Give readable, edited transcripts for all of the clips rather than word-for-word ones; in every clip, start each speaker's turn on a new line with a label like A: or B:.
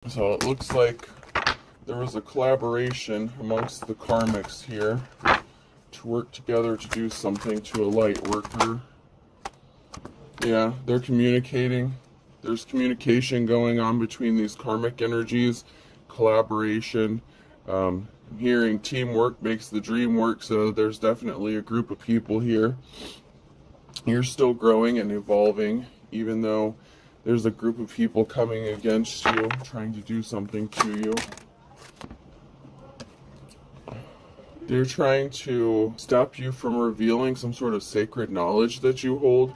A: So it looks like there was a collaboration amongst the karmics here to work together to do something to a light worker. Yeah, they're communicating. There's communication going on between these karmic energies, collaboration. I'm hearing teamwork makes the dream work, so there's definitely a group of people here. You're still growing and evolving, even though there's a group of people coming against you, trying to do something to you. They're trying to stop you from revealing some sort of sacred knowledge that you hold.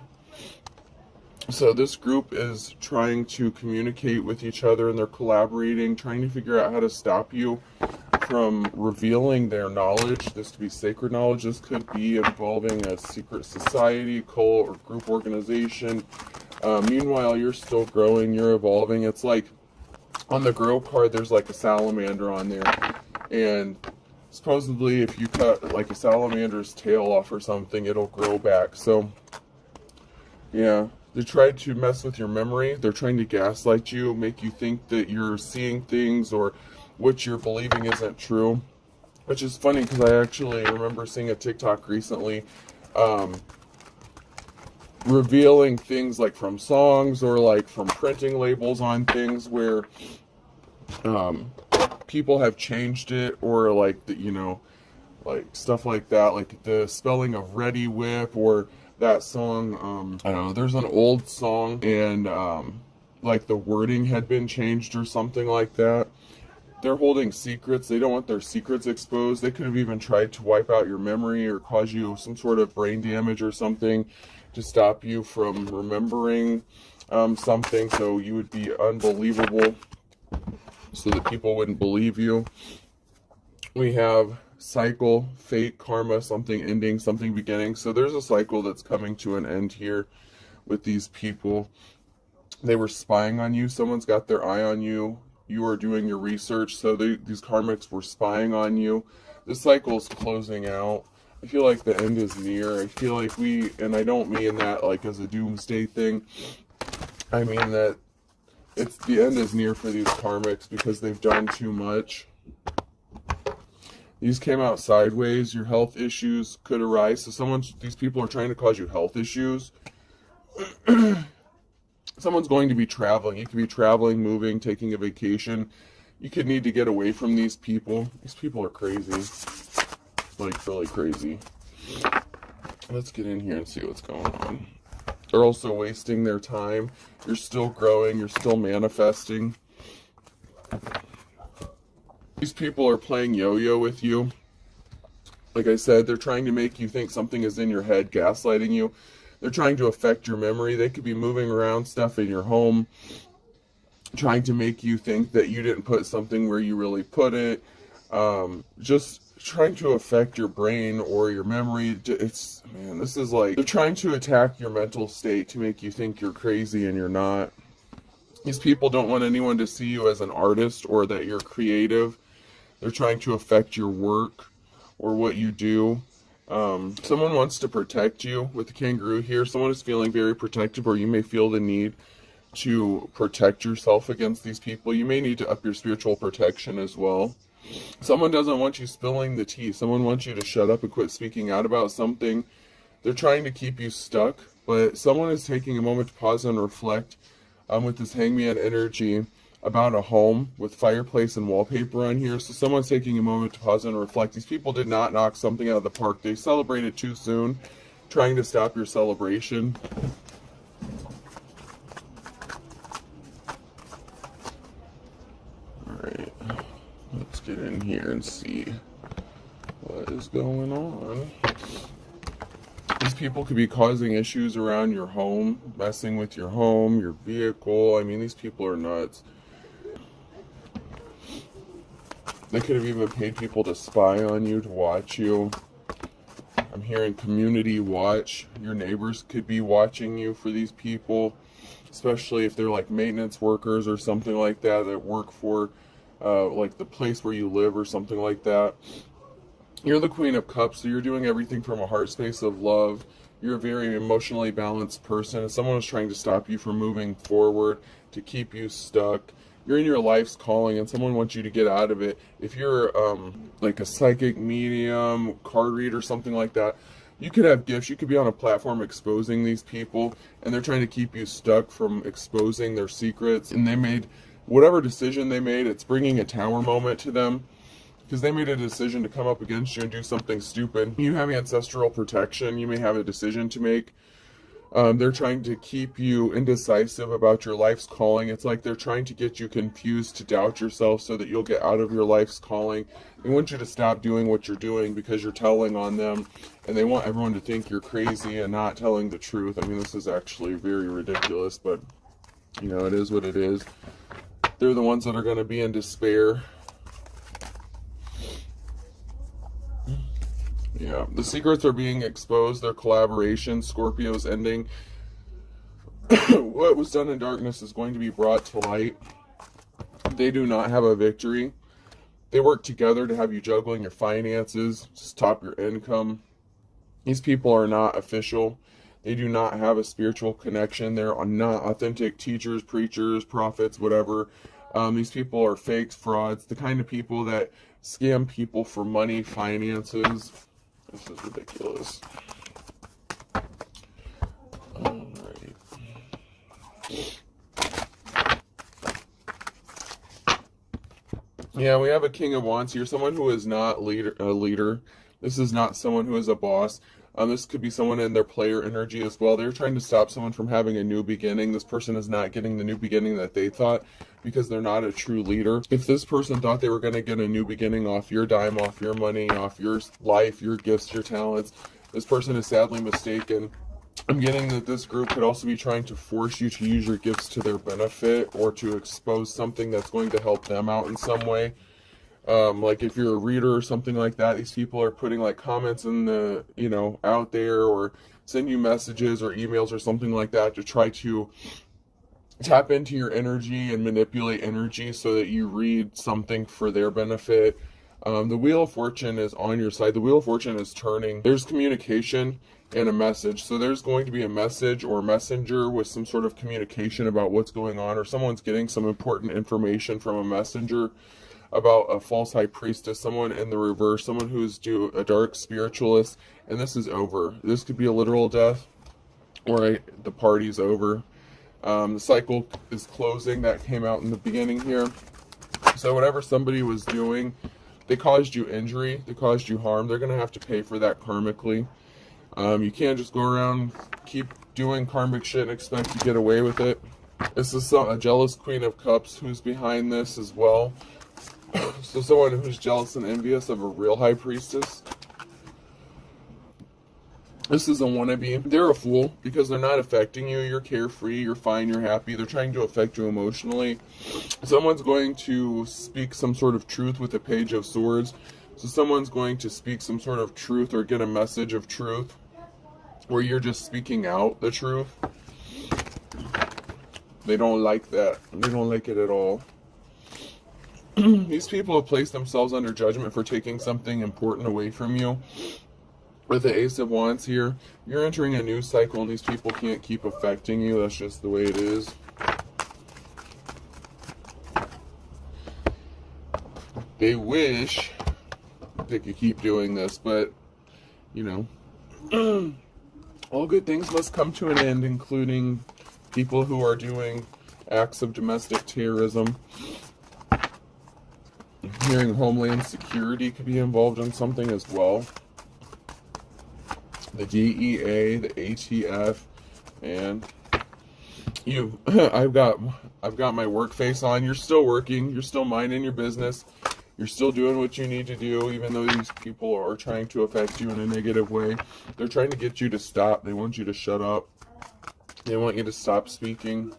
A: So this group is trying to communicate with each other, and they're collaborating, trying to figure out how to stop you from revealing their knowledge. This could be sacred knowledge. This could be involving a secret society, cult, or group organization. Meanwhile, you're still growing, you're evolving. It's like on the grow card, there's like a salamander on there. And supposedly, if you cut like a salamander's tail off or something, it'll grow back. So, yeah. They try to mess with your memory. They're trying to gaslight you, make you think that you're seeing things or what you're believing isn't true. Which is funny because I actually remember seeing a TikTok recently revealing things like from songs or like from printing labels on things where people have changed it, or like, like stuff like that, like the spelling of Ready Whip, or that song, I don't know, there's an old song and like the wording had been changed or something like that. They're holding secrets. They don't want their secrets exposed. They could have even tried to wipe out your memory or cause you some sort of brain damage or something to stop you from remembering something, so you would be unbelievable, so that people wouldn't believe you. We have cycle, fate, karma, something ending, something beginning. So there's a cycle that's coming to an end here with these people. They were spying on you. Someone's got their eye on you. You are doing your research. So these karmics were spying on you. This cycle is closing out. I feel like the end is near. I feel like and I don't mean that like as a doomsday thing. I mean that the end is near for these karmics because they've done too much. These came out sideways. Your health issues could arise. So these people are trying to cause you health issues. Someone's going to be traveling. You could be traveling, moving, taking a vacation. You could need to get away from these people. These people are crazy. Like, really crazy. Let's get in here and see what's going on. They're also wasting their time. You're still growing. You're still manifesting. These people are playing yo-yo with you. Like I said, they're trying to make you think something is in your head, gaslighting you. They're trying to affect your memory. They could be moving around stuff in your home, trying to make you think that you didn't put something where you really put it. Just trying to affect your brain or your memory. This is like, they're trying to attack your mental state to make you think you're crazy and you're not. These people don't want anyone to see you as an artist or that you're creative. They're trying to affect your work or what you do. Someone wants to protect you with the kangaroo here. Someone is feeling very protective, or you may feel the need to protect yourself against these people. You may need to up your spiritual protection as well. Someone doesn't want you spilling the tea. Someone wants you to shut up and quit speaking out about something. They're trying to keep you stuck, but someone is taking a moment to pause and reflect with this hangman energy about a home with fireplace and wallpaper on here. So someone's taking a moment to pause and reflect. These people did not knock something out of the park. They celebrated too soon, trying to stop your celebration. Alright, let's get in here and see what is going on. These people could be causing issues around your home, messing with your home, your vehicle. I mean, these people are nuts. They could have even paid people to spy on you, to watch you. I'm hearing community watch. Your neighbors could be watching you for these people, especially if they're like maintenance workers or something like that work for like the place where you live or something like that. You're the Queen of Cups, so you're doing everything from a heart space of love. You're a very emotionally balanced person. If someone is trying to stop you from moving forward, to keep you stuck, you're in your life's calling and someone wants you to get out of it. If you're like a psychic medium, card reader, something like that, you could have gifts. You could be on a platform exposing these people, and they're trying to keep you stuck from exposing their secrets. And they made whatever decision they made, it's bringing a tower moment to them, because they made a decision to come up against you and do something stupid. You have ancestral protection. You may have a decision to make. They're trying to keep you indecisive about your life's calling. It's like they're trying to get you confused to doubt yourself so that you'll get out of your life's calling. They want you to stop doing what you're doing because you're telling on them, and they want everyone to think you're crazy and not telling the truth. I mean, this is actually very ridiculous, but, you know, it is what it is. They're the ones that are going to be in despair. Yeah, the secrets are being exposed. Their collaboration, Scorpio's ending. What was done in darkness is going to be brought to light. They do not have a victory. They work together to have you juggling your finances, just top your income. These people are not official. They do not have a spiritual connection. They're not authentic teachers, preachers, prophets, whatever. These people are fakes, frauds, the kind of people that scam people for money, finances. This is ridiculous. Alright. Yeah, we have a King of Wands here. Someone who is not a leader. This is not someone who is a boss. This could be someone in their player energy as well. They're trying to stop someone from having a new beginning. This person is not getting the new beginning that they thought because they're not a true leader. If this person thought they were going to get a new beginning off your dime, off your money, off your life, your gifts, your talents, this person is sadly mistaken. I'm getting that this group could also be trying to force you to use your gifts to their benefit or to expose something that's going to help them out in some way. Like if you're a reader or something like that, these people are putting like comments in the, you know, out there, or send you messages or emails or something like that to try to tap into your energy and manipulate energy so that you read something for their benefit. The Wheel of Fortune is on your side. The Wheel of Fortune is turning. There's communication and a message. So there's going to be a message or messenger with some sort of communication about what's going on, or someone's getting some important information from a messenger about a false high priestess, someone in the reverse, someone who's a dark spiritualist, and this is over. This could be a literal death, or the party's over. The cycle is closing. That came out in the beginning here. So whatever somebody was doing, they caused you injury, they caused you harm, they're going to have to pay for that karmically. You can't just go around, keep doing karmic shit and expect to get away with it. This is a jealous Queen of Cups who's behind this as well. So someone who's jealous and envious of a real high priestess. This is a wannabe. They're a fool because they're not affecting you. You're carefree, you're fine, you're happy. They're trying to affect you emotionally. Someone's going to speak some sort of truth with a Page of Swords. So someone's going to speak some sort of truth or get a message of truth where you're just speaking out the truth. They don't like that. They don't like it at all. These people have placed themselves under judgment for taking something important away from you. With the Ace of Wands here, you're entering a new cycle and these people can't keep affecting you. That's just the way it is. They wish they could keep doing this, but, you know, all good things must come to an end, including people who are doing acts of domestic terrorism. Hearing Homeland Security could be involved in something as well. The DEA, the ATF, and you. I've got my work face on. You're still working. You're still minding your business. You're still doing what you need to do, even though these people are trying to affect you in a negative way. They're trying to get you to stop. They want you to shut up. They want you to stop speaking.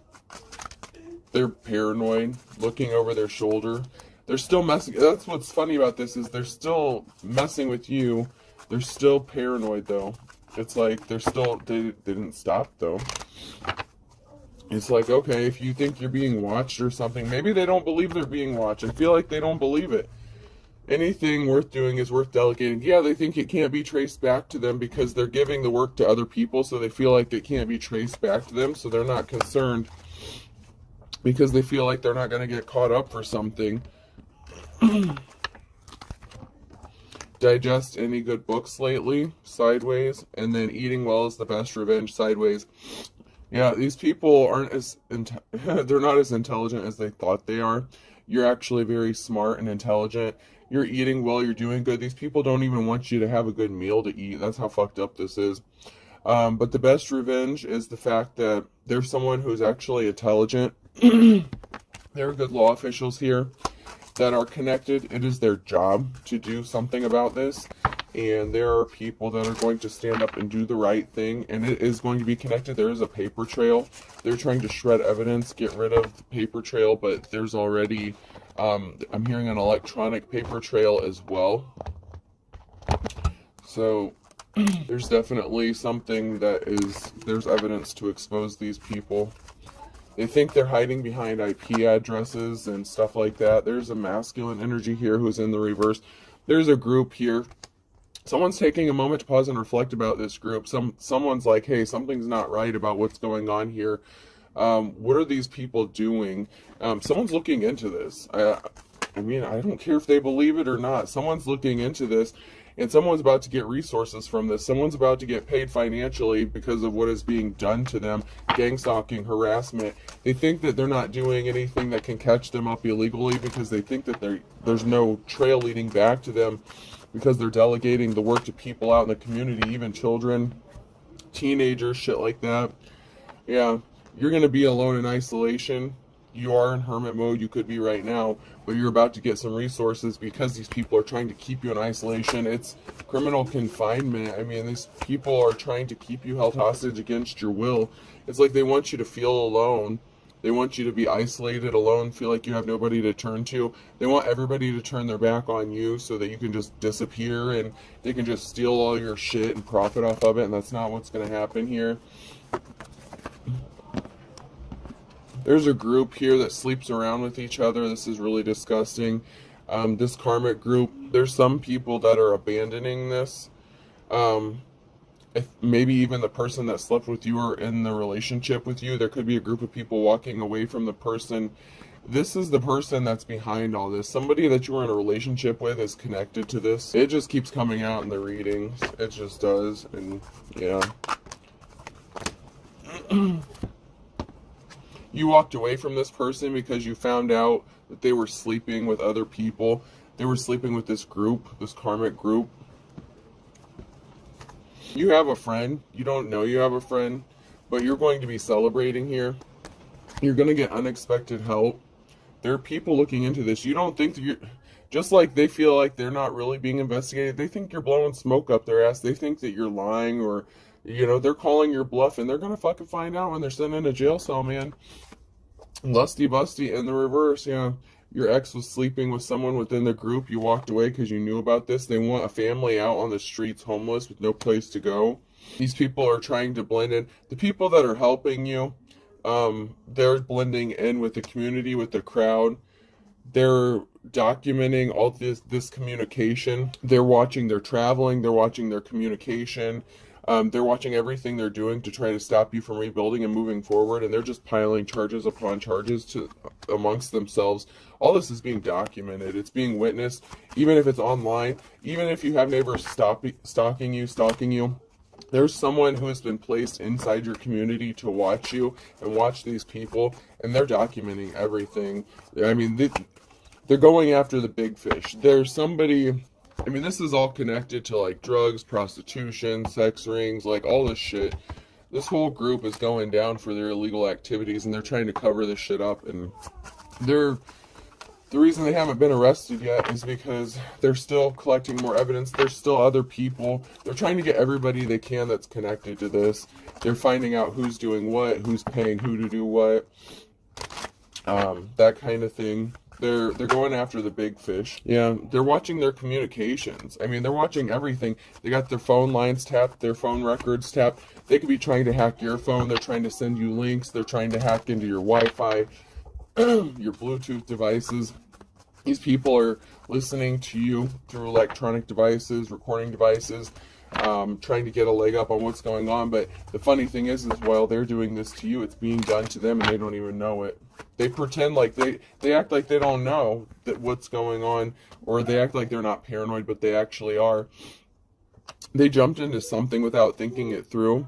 A: They're paranoid, looking over their shoulder. They're still messing. That's what's funny about this, is they're still messing with you. They're still paranoid, though. It's like they didn't stop, though. It's like, okay, if you think you're being watched or something, maybe they don't believe they're being watched. I feel like they don't believe it. Anything worth doing is worth delegating. Yeah, they think it can't be traced back to them because they're giving the work to other people, so they feel like it can't be traced back to them, so they're not concerned because they feel like they're not going to get caught up for something. Digest any good books lately, sideways, and then eating well is the best revenge, sideways. Yeah, these people aren't as they're not as intelligent as they thought they are. You're actually very smart and intelligent. You're eating well, you're doing good. These people don't even want you to have a good meal to eat. That's how fucked up this is. But the best revenge is the fact that there's someone who's actually intelligent. There are good law officials here that are connected. It is their job to do something about this. And there are people that are going to stand up and do the right thing. And it is going to be connected. There is a paper trail. They're trying to shred evidence, get rid of the paper trail. But there's already, I'm hearing an electronic paper trail as well. So there's definitely something that is, there's evidence to expose these people. They think they're hiding behind IP addresses and stuff like that. There's a masculine energy here who's in the reverse. There's a group here. Someone's taking a moment to pause and reflect about this group. Someone's like, hey, something's not right about what's going on here. What are these people doing? Someone's looking into this. I mean, I don't care if they believe it or not. Someone's looking into this. And someone's about to get resources from this. Someone's about to get paid financially because of what is being done to them. Gang stalking, harassment. They think that they're not doing anything that can catch them up illegally because they think that there's no trail leading back to them because they're delegating the work to people out in the community, even children, teenagers, shit like that. Yeah, you're going to be alone in isolation. You are in hermit mode, you could be right now, but you're about to get some resources because these people are trying to keep you in isolation. It's criminal confinement. I mean, these people are trying to keep you held hostage against your will. It's like they want you to feel alone. They want you to be isolated, alone, feel like you have nobody to turn to. They want everybody to turn their back on you so that you can just disappear and they can just steal all your shit and profit off of it, and that's not what's going to happen here. There's a group here that sleeps around with each other. This is really disgusting. This karmic group, there's some people that are abandoning this. If maybe even the person that slept with you or in the relationship with you, there could be a group of people walking away from the person. This is the person that's behind all this. Somebody that you were in a relationship with is connected to this. It just keeps coming out in the readings. It just does. And yeah. You walked away from this person because you found out that they were sleeping with other people. They were sleeping with this group, this karmic group. You have a friend. You don't know you have a friend, but you're going to be celebrating here. You're going to get unexpected help. There are people looking into this. You don't think that you're, just like they feel like they're not really being investigated, they think you're blowing smoke up their ass. They think that you're lying, or, you know, they're calling your bluff, and they're going to fucking find out when they're sitting in a jail cell, man. Lusty busty in the reverse, yeah. Your ex was sleeping with someone within the group. You walked away because you knew about this. They want a family out on the streets, homeless, with no place to go. These people are trying to blend in. The people that are helping you, they're blending in with the community, with the crowd. They're documenting all this communication. They're watching their traveling. They're watching their communication. They're watching everything they're doing to try to stop you from rebuilding and moving forward, and they're just piling charges upon charges amongst themselves. All this is being documented. It's being witnessed, even if it's online, even if you have neighbors stalking you. There's someone who has been placed inside your community to watch you and watch these people, and they're documenting everything. I mean, they're going after the big fish. There's somebody... I mean, this is all connected to, like, drugs, prostitution, sex rings, like, all this shit. This whole group is going down for their illegal activities, and they're trying to cover this shit up, and the reason they haven't been arrested yet is because they're still collecting more evidence. There's still other people. They're trying to get everybody they can that's connected to this. They're finding out who's doing what, who's paying who to do what, that kind of thing. They're going after the big fish. Yeah, they're watching their communications. I mean, they're watching everything. They got their phone lines tapped, their phone records tapped. They could be trying to hack your phone. They're trying to send you links. They're trying to hack into your Wi-Fi, your Bluetooth devices. These people are listening to you through electronic devices, recording devices. trying to get a leg up on what's going on. But the funny thing is while they're doing this to you, it's being done to them and they don't even know it. They pretend like they act like they don't know that what's going on, or they act like they're not paranoid, but they actually are. They jumped into something without thinking it through.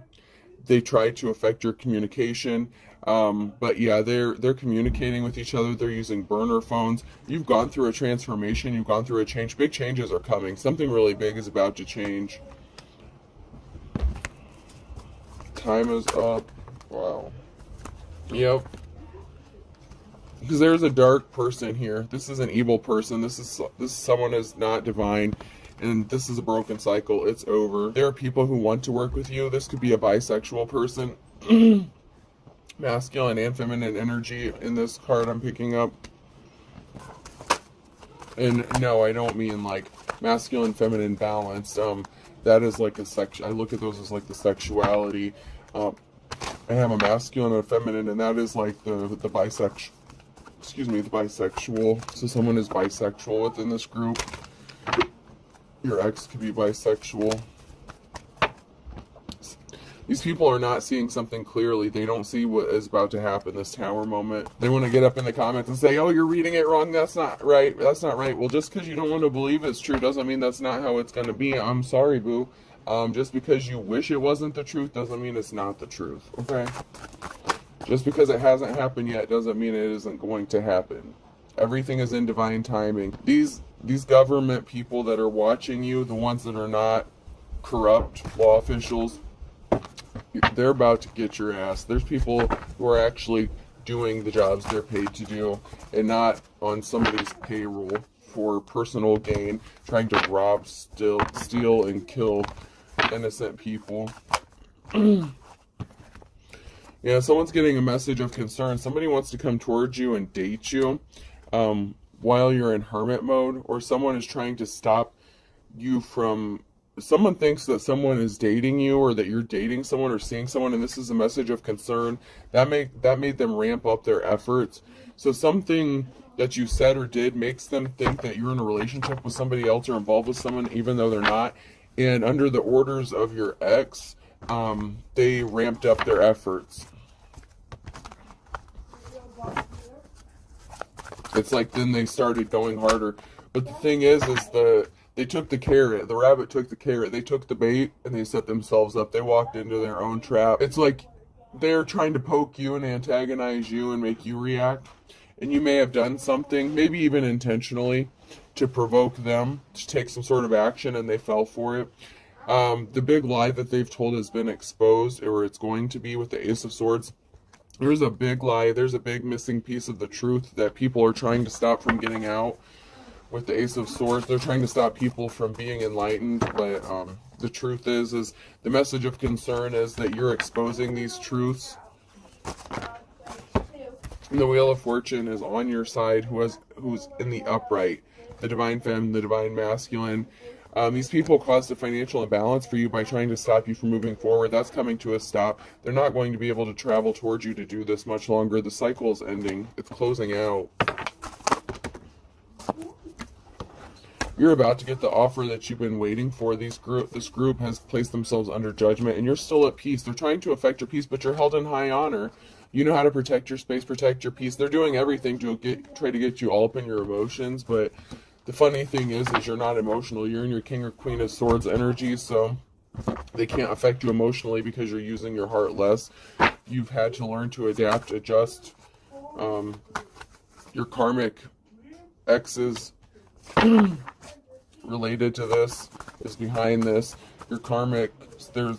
A: They tried to affect your communication. But yeah, they're communicating with each other. They're using burner phones. You've gone through a transformation. You've gone through a change. Big changes are coming. Something really big is about to change. Time is up. Wow. Yep. Because there's a dark person here. This is an evil person. This is someone who's not divine. And this is a broken cycle. It's over. There are people who want to work with you. This could be a bisexual person. Masculine and feminine energy in this card I'm picking up. And no, I don't mean like masculine, feminine balance. That is like I look at those as like the sexuality. I have a masculine and a feminine, and that is like the bisexual. Excuse me, the bisexual. So someone is bisexual within this group. Your ex could be bisexual. These people are not seeing something clearly. They don't see what is about to happen, this tower moment. They want to get up in the comments and say, oh, you're reading it wrong. That's not right. That's not right. Well, just because you don't want to believe it's true doesn't mean that's not how it's going to be. I'm sorry, boo. Just because you wish it wasn't the truth doesn't mean it's not the truth, okay? Just because it hasn't happened yet doesn't mean it isn't going to happen. Everything is in divine timing. These government people that are watching you, the ones that are not corrupt law officials, they're about to get your ass. There's people who are actually doing the jobs they're paid to do and not on somebody's payroll for personal gain, trying to rob, steal, and kill innocent people. Yeah, someone's getting a message of concern. Somebody wants to come towards you and date you while you're in hermit mode, or someone is trying to stop you from... Someone thinks that someone is dating you, or that you're dating someone or seeing someone, and this is a message of concern. That made them ramp up their efforts. So something that you said or did makes them think that you're in a relationship with somebody else or involved with someone, even though they're not. And under the orders of your ex, they ramped up their efforts. It's like then they started going harder. But the thing is they took the carrot. The rabbit took the carrot. They took the bait and they set themselves up. They walked into their own trap. It's like they're trying to poke you and antagonize you and make you react. And you may have done something, maybe even intentionally, to provoke them to take some sort of action, and they fell for it. The big lie that they've told has been exposed, or it's going to be, with the Ace of Swords. There's a big lie. There's a big missing piece of the truth that people are trying to stop from getting out. With the Ace of Swords, they're trying to stop people from being enlightened, but the truth is the message of concern is that you're exposing these truths. And the Wheel of Fortune is on your side, who's in the upright, the divine feminine, the divine masculine. These people caused a financial imbalance for you by trying to stop you from moving forward. That's coming to a stop. They're not going to be able to travel towards you to do this much longer. The cycle is ending. It's closing out. You're about to get the offer that you've been waiting for. This group has placed themselves under judgment, and you're still at peace. They're trying to affect your peace, but you're held in high honor. You know how to protect your space, protect your peace. They're doing everything to try to get you all up in your emotions, but the funny thing is you're not emotional. You're in your King or Queen of Swords energy, so they can't affect you emotionally because you're using your heart less. You've had to learn to adapt, adjust. Your karmic exes related to this is behind this. Your karmic, there's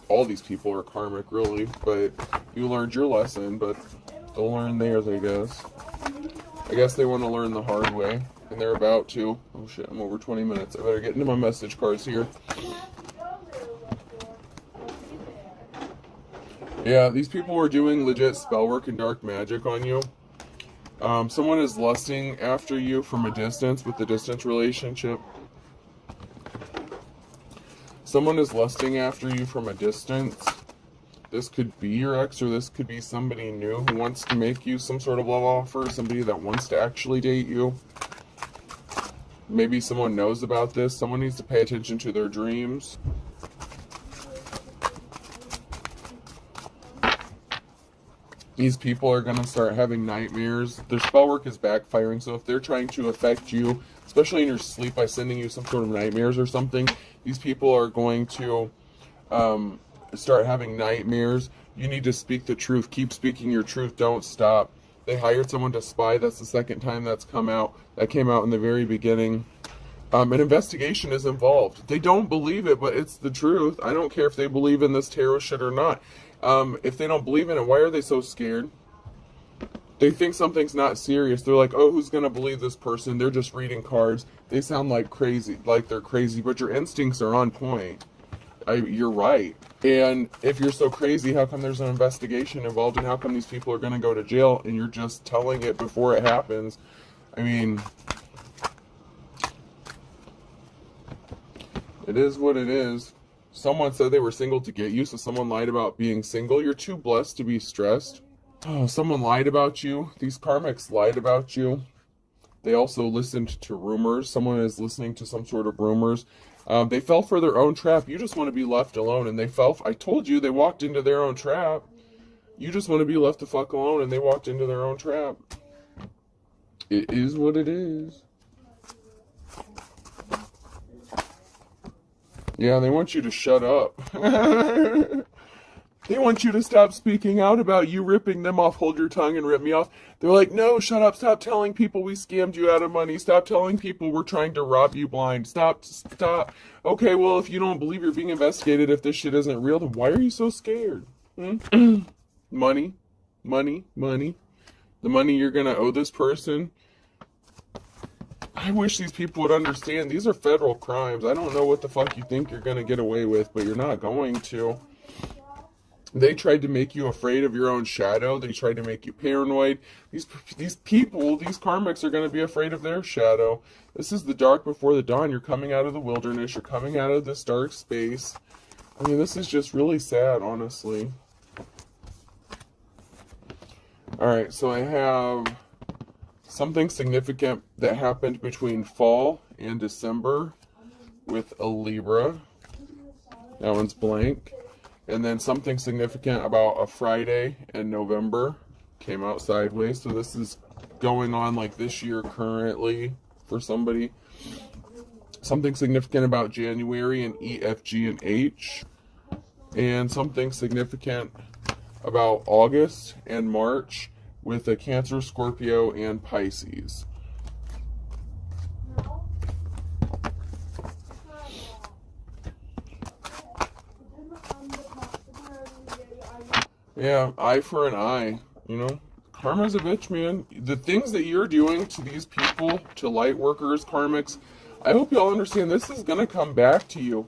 A: all these people are karmic really, but you learned your lesson, but they'll learn theirs, I guess. I guess they want to learn the hard way, and they're about to. Oh shit, I'm over 20 minutes. I better get into my message cards here. Yeah, these people are doing legit spell work and dark magic on you. Someone is lusting after you from a distance with the distance relationship. Someone is lusting after you from a distance. This could be your ex, or this could be somebody new who wants to make you some sort of love offer, somebody that wants to actually date you. Maybe someone knows about this. Someone needs to pay attention to their dreams. These people are going to start having nightmares. Their spell work is backfiring, so if they're trying to affect you, especially in your sleep by sending you some sort of nightmares or something, these people are going to start having nightmares. You need to speak the truth. Keep speaking your truth. Don't stop. They hired someone to spy. That's the second time that's come out. That came out in the very beginning. An investigation is involved. They don't believe it, but it's the truth. I don't care if they believe in this tarot shit or not. If they don't believe in it, why are they so scared? They think something's not serious. They're like, oh, who's going to believe this person? They're just reading cards. They sound like crazy, like they're crazy, but your instincts are on point. You're right. And if you're so crazy, how come there's an investigation involved, and how come these people are going to go to jail and you're just telling it before it happens? I mean, it is what it is. Someone said they were single to get you, so someone lied about being single. You're too blessed to be stressed. Oh, someone lied about you. These karmics lied about you. They also listened to rumors. Someone is listening to some sort of rumors. They fell for their own trap. You just want to be left alone, and they fell. I told you, they walked into their own trap. You just want to be left the fuck alone, and they walked into their own trap. It is what it is. Yeah, they want you to shut up. They want you to stop speaking out about you ripping them off. Hold your tongue and rip me off. They're like, no, shut up. Stop telling people we scammed you out of money. Stop telling people we're trying to rob you blind. Stop. Okay, well, if you don't believe you're being investigated, if this shit isn't real, then why are you so scared? Money. The money you're going to owe this person. I wish these people would understand. These are federal crimes. I don't know what the fuck you think you're going to get away with, but you're not going to. They tried to make you afraid of your own shadow. They tried to make you paranoid. These people, these karmics are going to be afraid of their shadow. This is the dark before the dawn. You're coming out of the wilderness. You're coming out of this dark space. I mean, this is just really sad, honestly. Alright, so I have something significant that happened between fall and December with a Libra. That one's blank. And then something significant about a Friday in November came out sideways. So this is going on like this year currently for somebody. Something significant about January and E, F, G, and H. And something significant about August and March with a Cancer, Scorpio, and Pisces. Yeah, eye for an eye, you know. Karma's a bitch, man. The things that you're doing to these people, to light workers, karmics, I hope y'all understand this is going to come back to you.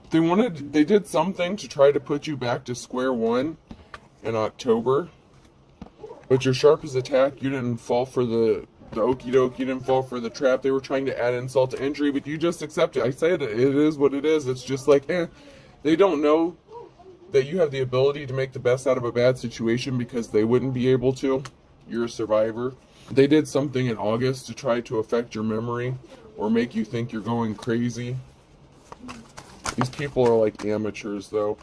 A: They did something to try to put you back to square one in October. But you're sharp as a tack. You didn't fall for the okie doke. You didn't fall for the trap. They were trying to add insult to injury, but you just accept it. I said it is what it is. It's just like, They don't know that you have the ability to make the best out of a bad situation because they wouldn't be able to. You're a survivor. They did something in August to try to affect your memory or make you think you're going crazy. These people are like amateurs, though.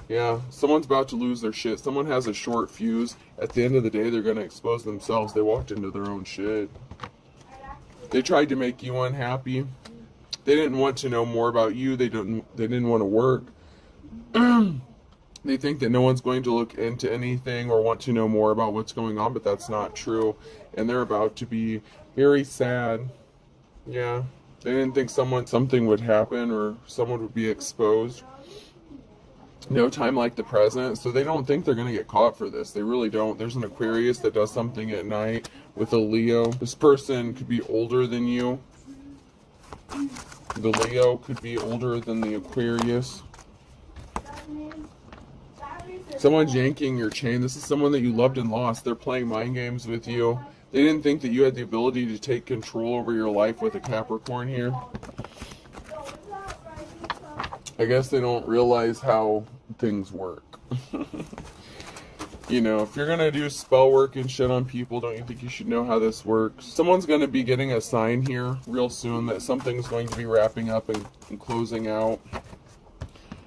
A: Yeah, someone's about to lose their shit. Someone has a short fuse. At the end of the day, they're going to expose themselves. They walked into their own shit. They tried to make you unhappy. They didn't want to know more about you. They didn't want to work. They think that no one's going to look into anything or want to know more about what's going on, but that's not true. And they're about to be very sad. Yeah. They didn't think something would happen or someone would be exposed. No time like the present. So they don't think they're going to get caught for this. They really don't. There's an Aquarius that does something at night with a Leo. This person could be older than you. The Leo could be older than the Aquarius. Someone's yanking your chain. This is someone that you loved and lost. They're playing mind games with you. They didn't think that you had the ability to take control over your life with a Capricorn here. I guess they don't realize how things work. You know, if you're going to do spell work and shit on people, don't you think you should know how this works? Someone's going to be getting a sign here real soon that something's going to be wrapping up and closing out.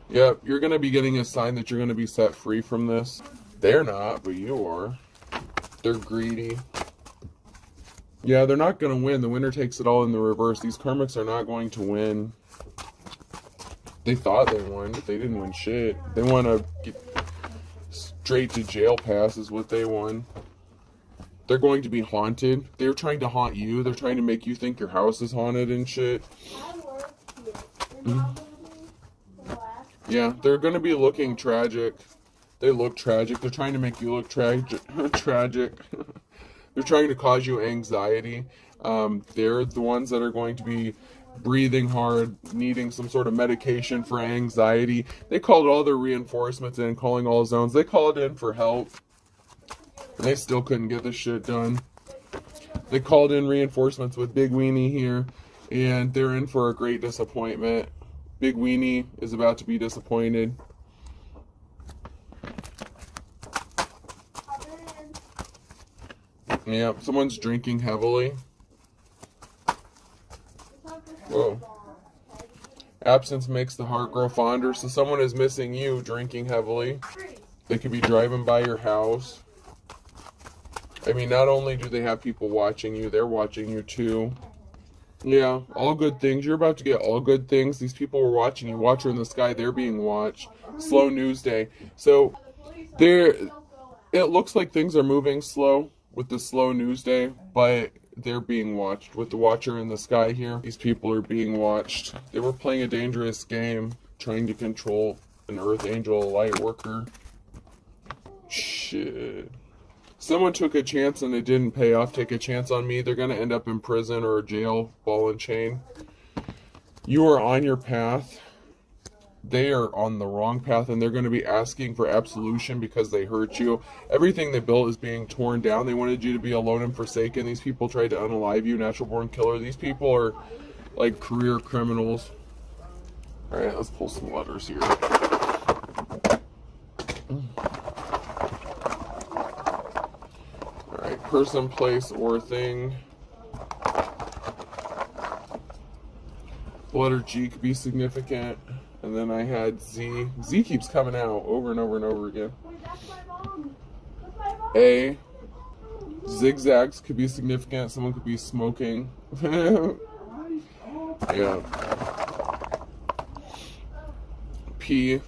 A: Yep, you're going to be getting a sign that you're going to be set free from this. They're not, but you are. They're greedy. Yeah, they're not going to win. The winner takes it all in the reverse. These karmics are not going to win. They thought they won, but they didn't win shit. They want to get straight to jail pass is what they won. They're going to be haunted. They're trying to haunt you. They're trying to make you think your house is haunted and shit. Yeah, they're going to be looking tragic. They look tragic. They're trying to make you look tragic. They're trying to cause you anxiety. They're the ones that are going to be breathing hard, needing some sort of medication for anxiety. They called all their reinforcements in, calling all zones. They called in for help. And they still couldn't get this shit done. They called in reinforcements with Big Weenie here. And they're in for a great disappointment. Big Weenie is about to be disappointed. Yeah, someone's drinking heavily. Whoa. Absence makes the heart grow fonder. So someone is missing you drinking heavily. They could be driving by your house. I mean, not only do they have people watching you, they're watching you too. Yeah, all good things. You're about to get all good things. These people were watching you. Watcher in the sky, they're being watched. Slow news day. So, it looks like things are moving slow with the slow news day, but they're being watched. With the watcher in the sky here, these people are being watched. They were playing a dangerous game, trying to control an earth angel, a light worker. Shit. Someone took a chance and it didn't pay off. Take a chance on me. They're going to end up in prison or jail, ball and chain. You are on your path. They are on the wrong path, and they're going to be asking for absolution because they hurt you. Everything they built is being torn down. They wanted you to be alone and forsaken. These people tried to unalive you, natural born killer. These people are like career criminals. All right, let's pull some letters here. Person, place, or thing. The letter G could be significant. And then I had Z. Z keeps coming out over and over and over again. A. Zigzags could be significant. Someone could be smoking. Yeah. P.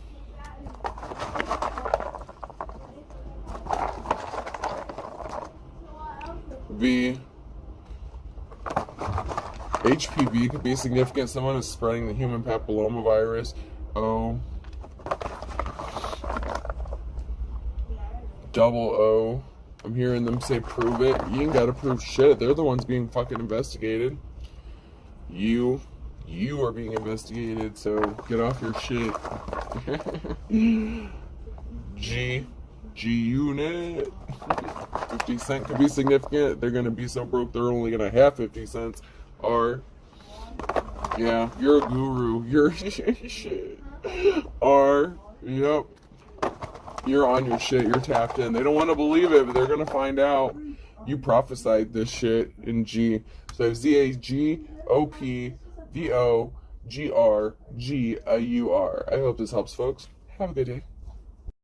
A: V. HPV could be significant. Someone is spreading the human papillomavirus. O. Double O. I'm hearing them say prove it. You ain't gotta prove shit. They're the ones being fucking investigated. You are being investigated, so get off your shit. G unit. 50 cent could be significant. They're gonna be so broke they're only gonna have 50 cents. R. Yeah, you're a guru. You're shit. R. Yep. You're on your shit. You're tapped in. They don't want to believe it, but they're gonna find out. You prophesied this shit in G. So I have ZAGOPVOGRGAUR. I hope this helps, folks. Have a good day.